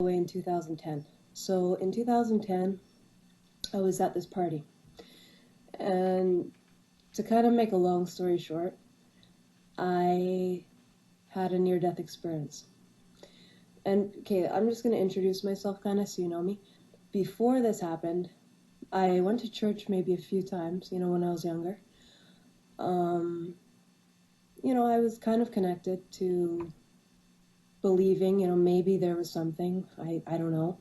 away in 2010. So in 2010, I was at this party. And to kind of make a long story short, I had a near-death experience. And okay, I'm just going to introduce myself kind of so you know me. Before this happened, I went to church maybe a few times, when I was younger. I was kind of connected to believing, maybe there was something. I don't know.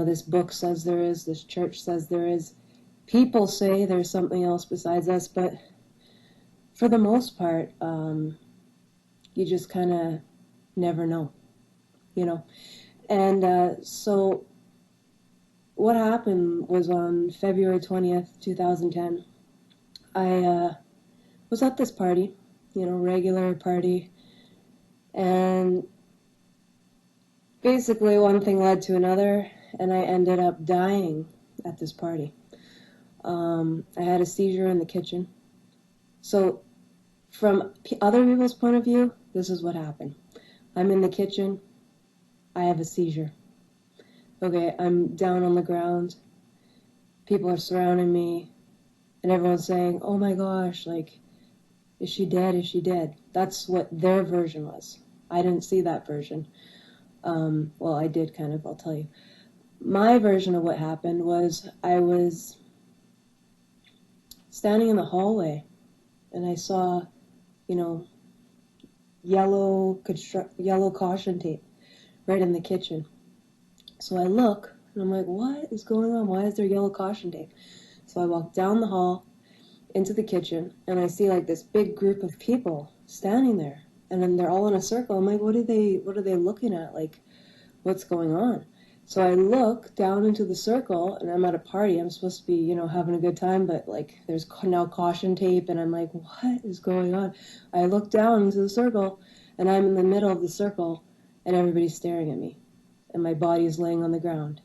This book says there is, this church says there is. People say there's something else besides us, but for the most part, you just kind of never know, And so what happened was on February 20th, 2010, I was at this party, regular party, and basically one thing led to another, and I ended up dying at this party. I had a seizure in the kitchen. So from other people's point of view, this is what happened. I'm in the kitchen. I have a seizure. Okay, I'm down on the ground. People are surrounding me. And everyone's saying, oh my gosh, is she dead? Is she dead? That's what their version was. I didn't see that version. Well, I did kind of, I'll tell you. My version of what happened was I was standing in the hallway, and I saw, yellow caution tape right in the kitchen. So I look, and I'm like, what is going on? Why is there yellow caution tape? So I walk down the hall into the kitchen, and I see this big group of people standing there, and then they're all in a circle. I'm like, what are they looking at? What's going on? So I look down into the circle, and I'm at a party. I'm supposed to be, having a good time, but there's now caution tape, and I'm like, what is going on? I look down into the circle, and I'm in the middle of the circle, and everybody's staring at me, and my body is laying on the ground.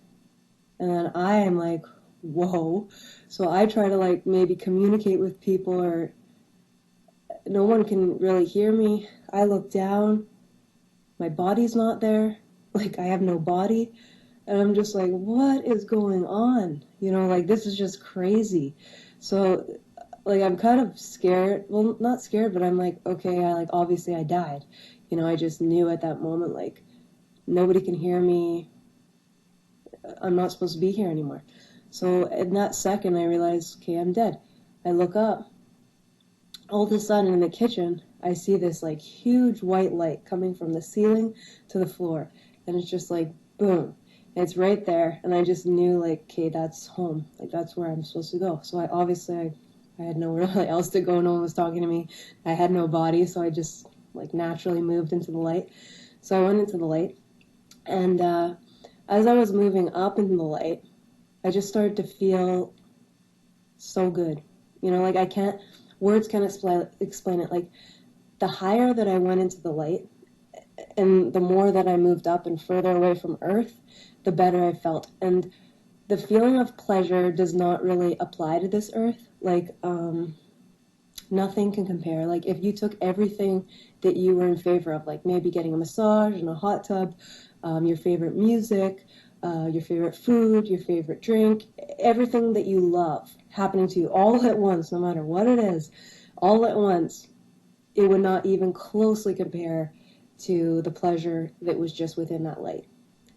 And then I am like, whoa. So I try to maybe communicate with people, or no one can really hear me. I look down, my body's not there, I have no body. And I'm just like, what is going on? This is just crazy. So, I'm kind of scared. Well, not scared, but I'm like, okay, obviously I died. I just knew at that moment, nobody can hear me. I'm not supposed to be here anymore. So in that second, I realized, okay, I'm dead. I look up. All of a sudden, in the kitchen, I see this, huge white light coming from the ceiling to the floor. And it's just boom. And it's right there, and I just knew, okay, that's home. That's where I'm supposed to go. So I had nowhere else to go. No one was talking to me. I had no body, so I just, naturally moved into the light. So I went into the light, and as I was moving up into the light, I just started to feel so good. I can't, words can't explain it. The higher that I went into the light, and the more that I moved up and further away from Earth, the better I felt. And the feeling of pleasure does not really apply to this earth. Nothing can compare. If you took everything that you were in favor of, maybe getting a massage in a hot tub, your favorite music, your favorite food, your favorite drink, everything that you love happening to you all at once, no matter what it is, all at once, it would not even closely compare to the pleasure that was just within that light.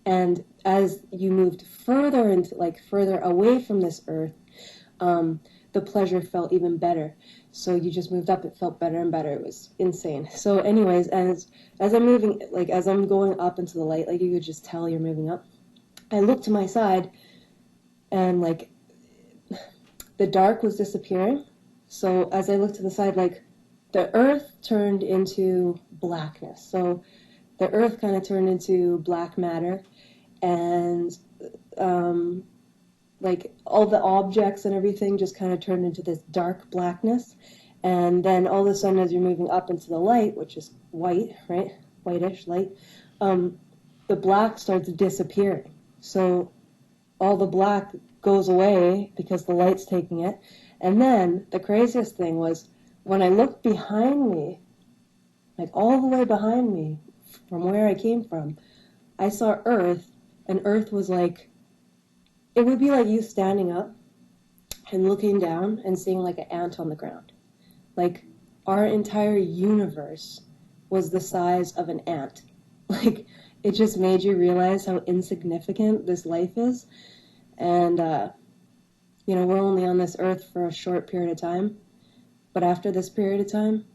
And as you moved further into, further away from this earth, the pleasure felt even better. So you just moved up, it felt better and better. It was insane. So anyways, as I'm moving, as I'm going up into the light, you could just tell you're moving up, I look to my side, and the dark was disappearing. So as I looked to the side, the earth turned into blackness. So the earth kind of turned into black matter, and all the objects and everything just kind of turned into this dark blackness. And then all of a sudden, as you're moving up into the light, which is white, right? Whitish light, the black starts disappearing. So all the black goes away because the light's taking it. And then the craziest thing was when I looked behind me, all the way behind me from where I came from, I saw Earth And Earth was like, it would be like you standing up and looking down and seeing like an ant on the ground. Like, our entire universe was the size of an ant. Like, it just made you realize how insignificant this life is. And, we're only on this earth for a short period of time. But after this period of time,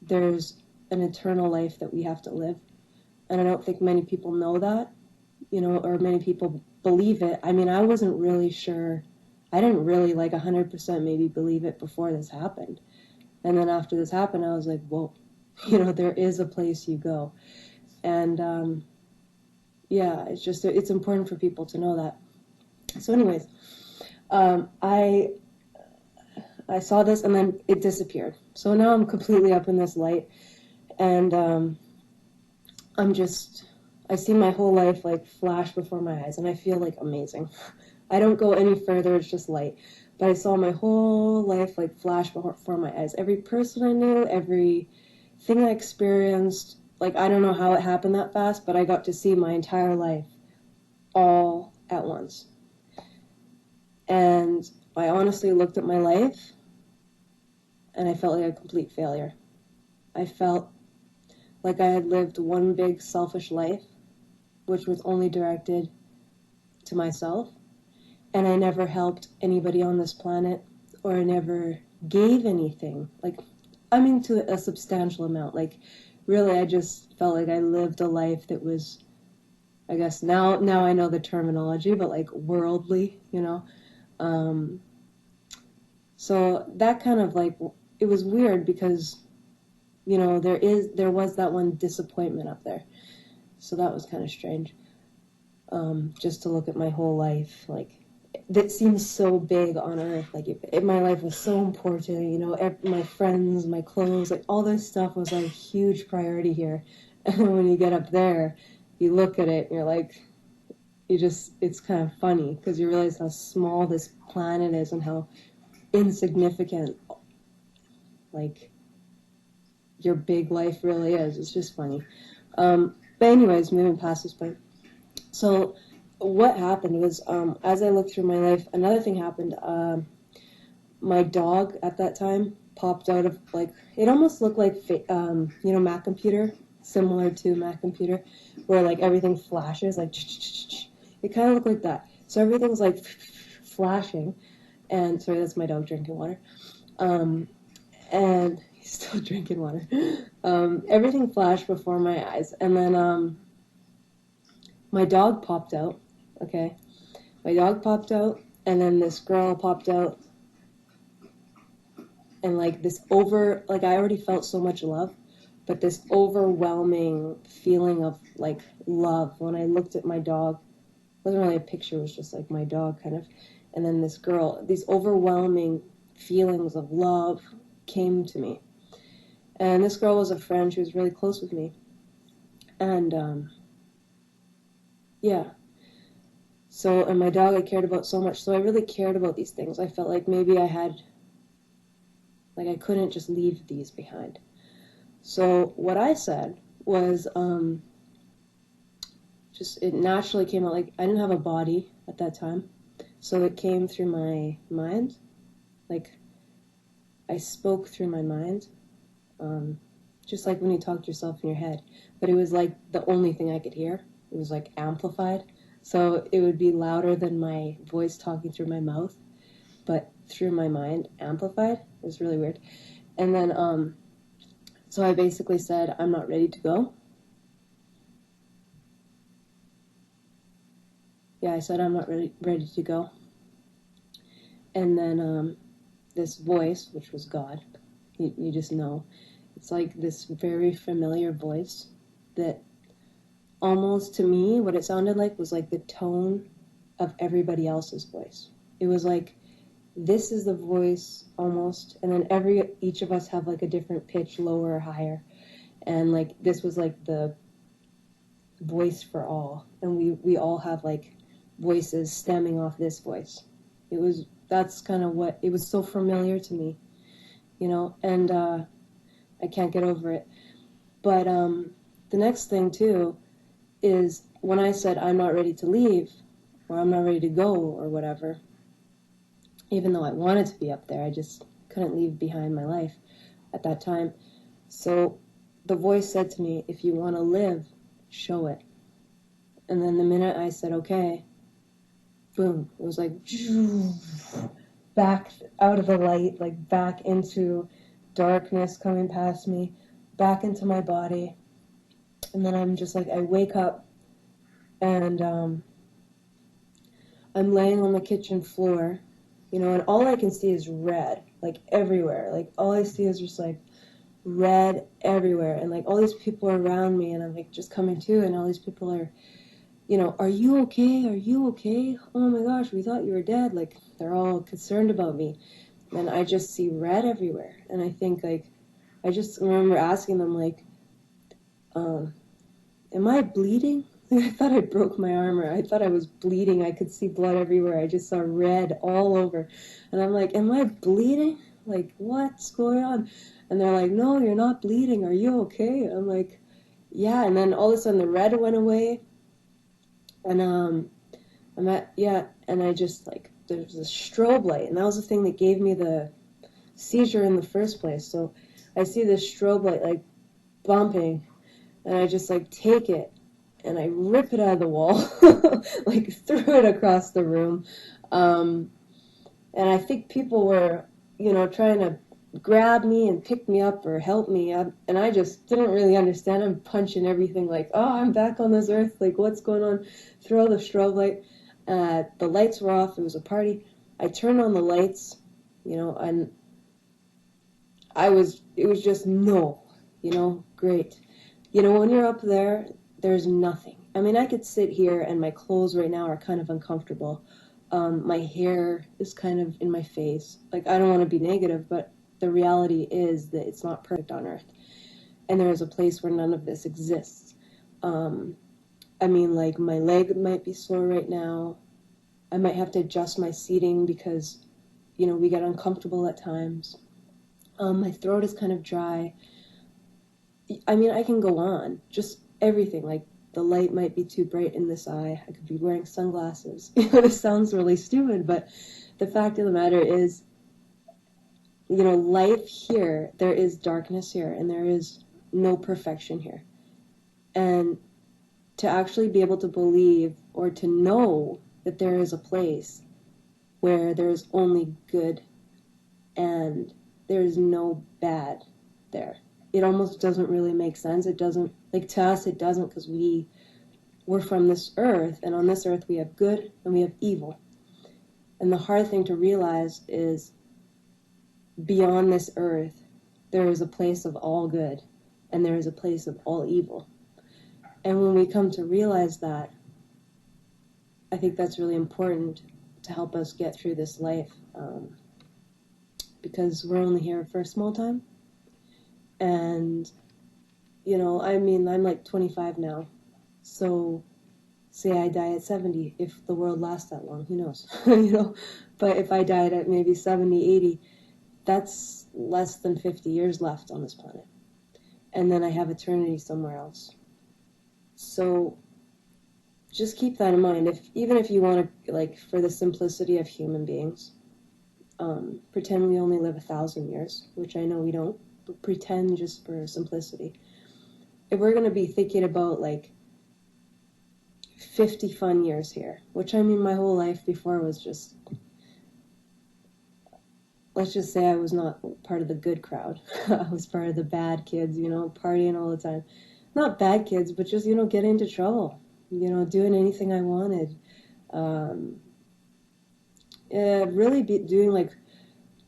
there's an eternal life that we have to live. And I don't think many people know that, or many people believe it. I mean, I wasn't really sure. I didn't really 100% maybe believe it before this happened. And then after this happened, I was like, whoa, there is a place you go. And, it's important for people to know that. So anyways, I saw this and then it disappeared. So now I'm completely up in this light, and I see my whole life flash before my eyes, and I feel amazing. I don't go any further, it's just light. But I saw my whole life flash before my eyes. Every person I knew, everything I experienced, I don't know how it happened that fast, but I got to see my entire life all at once. And I honestly looked at my life, and I felt like a complete failure. I felt like I had lived one big selfish life, which was only directed to myself, and I never helped anybody on this planet, or I never gave anything, to a substantial amount. Really, I just felt like I lived a life that was, I guess now I know the terminology, but worldly, so that kind of it was weird because, there was that one disappointment up there. So that was kind of strange. Just to look at my whole life, that seems so big on earth. My life was so important, my friends, my clothes, all this stuff was a huge priority here. And then when you get up there, you look at it and you're it's kind of funny because you realize how small this planet is and how insignificant, your big life really is. It's just funny. But anyways, moving past this point. So what happened was, as I looked through my life, another thing happened. My dog at that time popped out of, it almost looked like, Mac Computer, similar to Mac Computer, where, everything flashes, it kind of looked like that. So everything's, flashing, and, sorry, that's my dog drinking water, and he's still drinking water. Everything flashed before my eyes, and then, my dog popped out, okay? My dog popped out, and then this girl popped out, and this I already felt so much love, but this overwhelming feeling of love when I looked at my dog. It wasn't really a picture, it was just my dog kind of. And then this girl, these overwhelming feelings of love came to me. And this girl was a friend, she was really close with me. And so, and my dog I cared about so much, so I really cared about these things. I felt like maybe I had, I couldn't just leave these behind. So what I said was, it naturally came out, I didn't have a body at that time, so it came through my mind, I spoke through my mind, just like when you talk to yourself in your head, but it was the only thing I could hear. It was amplified, so it would be louder than my voice talking through my mouth, but through my mind, amplified. It was really weird. And then, so I basically said, I'm not ready to go. Yeah, I said, I'm not ready to go. And then, this voice, which was God, you just know, it's this very familiar voice that almost, to me, what it sounded like was the tone of everybody else's voice. It was this is the voice almost, and then each of us have a different pitch, lower or higher, and this was the voice for all, and we all have voices stemming off this voice. That's kind of what, it was so familiar to me, and I can't get over it. But the next thing too is when I said I'm not ready to leave, or I'm not ready to go, or whatever, even though I wanted to be up there, I just couldn't leave behind my life at that time. So the voice said to me, if you want to live, show it. And then the minute I said, okay, boom, it was like back out of the light, like back into darkness coming past me, back into my body. And then I'm just like, I wake up and I'm laying on the kitchen floor, you know, and all I can see is red, like everywhere. Like all I see is just like red everywhere. And like all these people are around me, and I'm like just coming to, and all these people are, you know, are you okay? Are you okay? Oh my gosh, we thought you were dead. Like they're all concerned about me. And I just see red everywhere. And I think like, I just remember asking them like, am I bleeding? I thought I broke my arm, or I thought I was bleeding. I could see blood everywhere. I just saw red all over. And I'm like, am I bleeding? Like, what's going on? And they're like, no, you're not bleeding. Are you okay? I'm like, yeah. And then all of a sudden the red went away. And and I just like, there was a strobe light. And that was the thing that gave me the seizure in the first place. So I see this strobe light like bumping, and I just like take it and I rip it out of the wall, like threw it across the room. And I think people were, you know, trying to grab me and pick me up or help me up, and I just didn't really understand. I'm punching everything like, oh, I'm back on this earth, like what's going on? Throw the strobe light. The lights were off. It was a party. I turned on the lights, you know, and it was just no, you know, great. You know, when you're up there, there's nothing. I mean, I could sit here and my clothes right now are kind of uncomfortable. My hair is kind of in my face. Like, I don't want to be negative, but the reality is that it's not perfect on earth. And there is a place where none of this exists. I mean, like, my leg might be sore right now. I might have to adjust my seating because, you know, we get uncomfortable at times. My throat is kind of dry. I mean, I can go on. Just everything. Like, the light might be too bright in this eye. I could be wearing sunglasses. You know, this sounds really stupid, but the fact of the matter is, you know, life here, there is darkness here, and there is no perfection here. And to actually be able to believe or to know that there is a place where there is only good and there is no bad there. It almost doesn't really make sense. It doesn't, like, to us it doesn't, because we're from this earth, and on this earth we have good and we have evil. And the hard thing to realize is beyond this earth there is a place of all good and there is a place of all evil. And when we come to realize that, I think that's really important to help us get through this life, because we're only here for a small time. And, you know, I mean, I'm like 25 now, so say I die at 70, if the world lasts that long, who knows, you know, but if I died at maybe 70, 80, that's less than 50 years left on this planet, and then I have eternity somewhere else. So just keep that in mind. Even if you want to, like, for the simplicity of human beings, pretend we only live 1,000 years, which I know we don't, but pretend just for simplicity. If we're going to be thinking about, like, 50 fun years here, which, I mean, my whole life before was just, let's just say I was not part of the good crowd. I was part of the bad kids, you know, partying all the time. Not bad kids, but just, you know, getting into trouble, you know, doing anything I wanted. Really doing, like,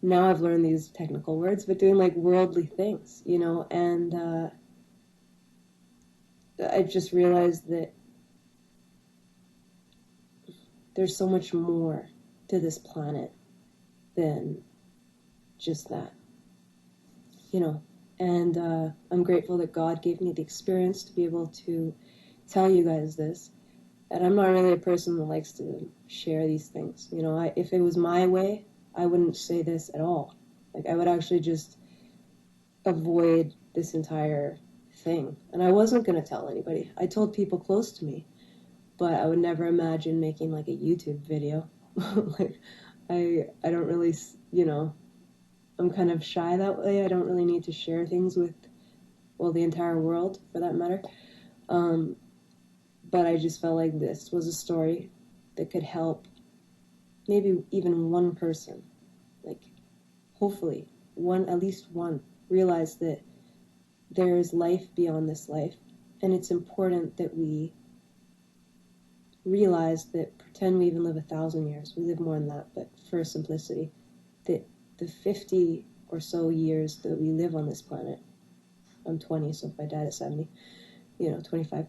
now I've learned these technical words, but doing, like, worldly things, you know, and I just realized that there's so much more to this planet than just that, you know. And I'm grateful that God gave me the experience to be able to tell you guys this. And I'm not really a person that likes to share these things. You know, if it was my way, I wouldn't say this at all. Like, I would actually just avoid this entire thing. And I wasn't going to tell anybody. I told people close to me. but I would never imagine making like a YouTube video. Like, I don't really, you know, I'm kind of shy that way. I don't really need to share things with, well, the entire world, for that matter. But I just felt like this was a story that could help maybe even one person, like, hopefully, at least one, realize that there is life beyond this life, and it's important that we realize that, pretend we even live 1,000 years, we live more than that, but for simplicity, that the 50 or so years that we live on this planet, I'm 20, so if I died at 70, 25,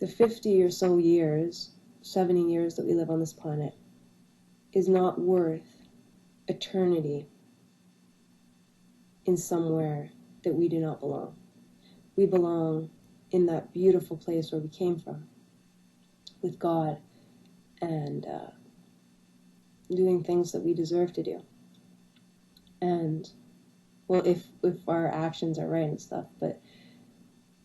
the 50 or so years, 70 years that we live on this planet is not worth eternity in somewhere that we do not belong. We belong in that beautiful place where we came from, with God, and doing things that we deserve to do. And, well, if our actions are right and stuff, but,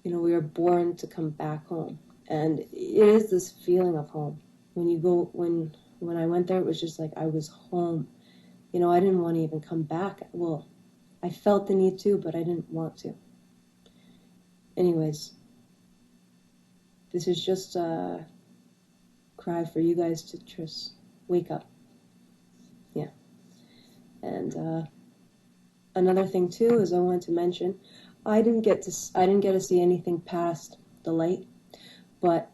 we are born to come back home. And it is this feeling of home. When I went there, it was just like I was home. I didn't want to even come back. Well, I felt the need to, but I didn't want to. Anyways, this is just a cry for you guys to just wake up. Yeah. And another thing too is I wanted to mention, I didn't get to see anything past the light, but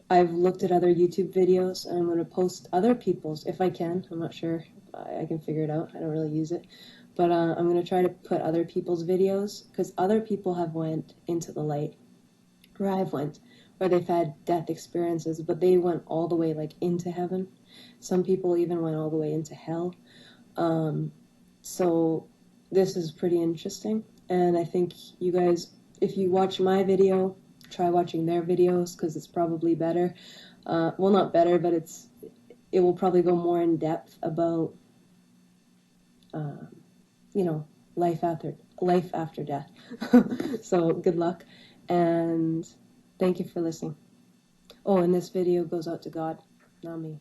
I've looked at other YouTube videos, and I'm going to post other people's, if I can. I'm not sure I can figure it out. I don't really use it. But I'm going to try to put other people's videos, because other people have went into the light, where I've went, where they've had death experiences, but they went all the way, like, into heaven. Some people even went all the way into hell. So this is pretty interesting, and I think you guys, if you watch my video, try watching their videos, because it's probably better. Well, not better, but it will probably go more in depth about, life after death. So good luck, and thank you for listening. Oh, and this video goes out to God, not me.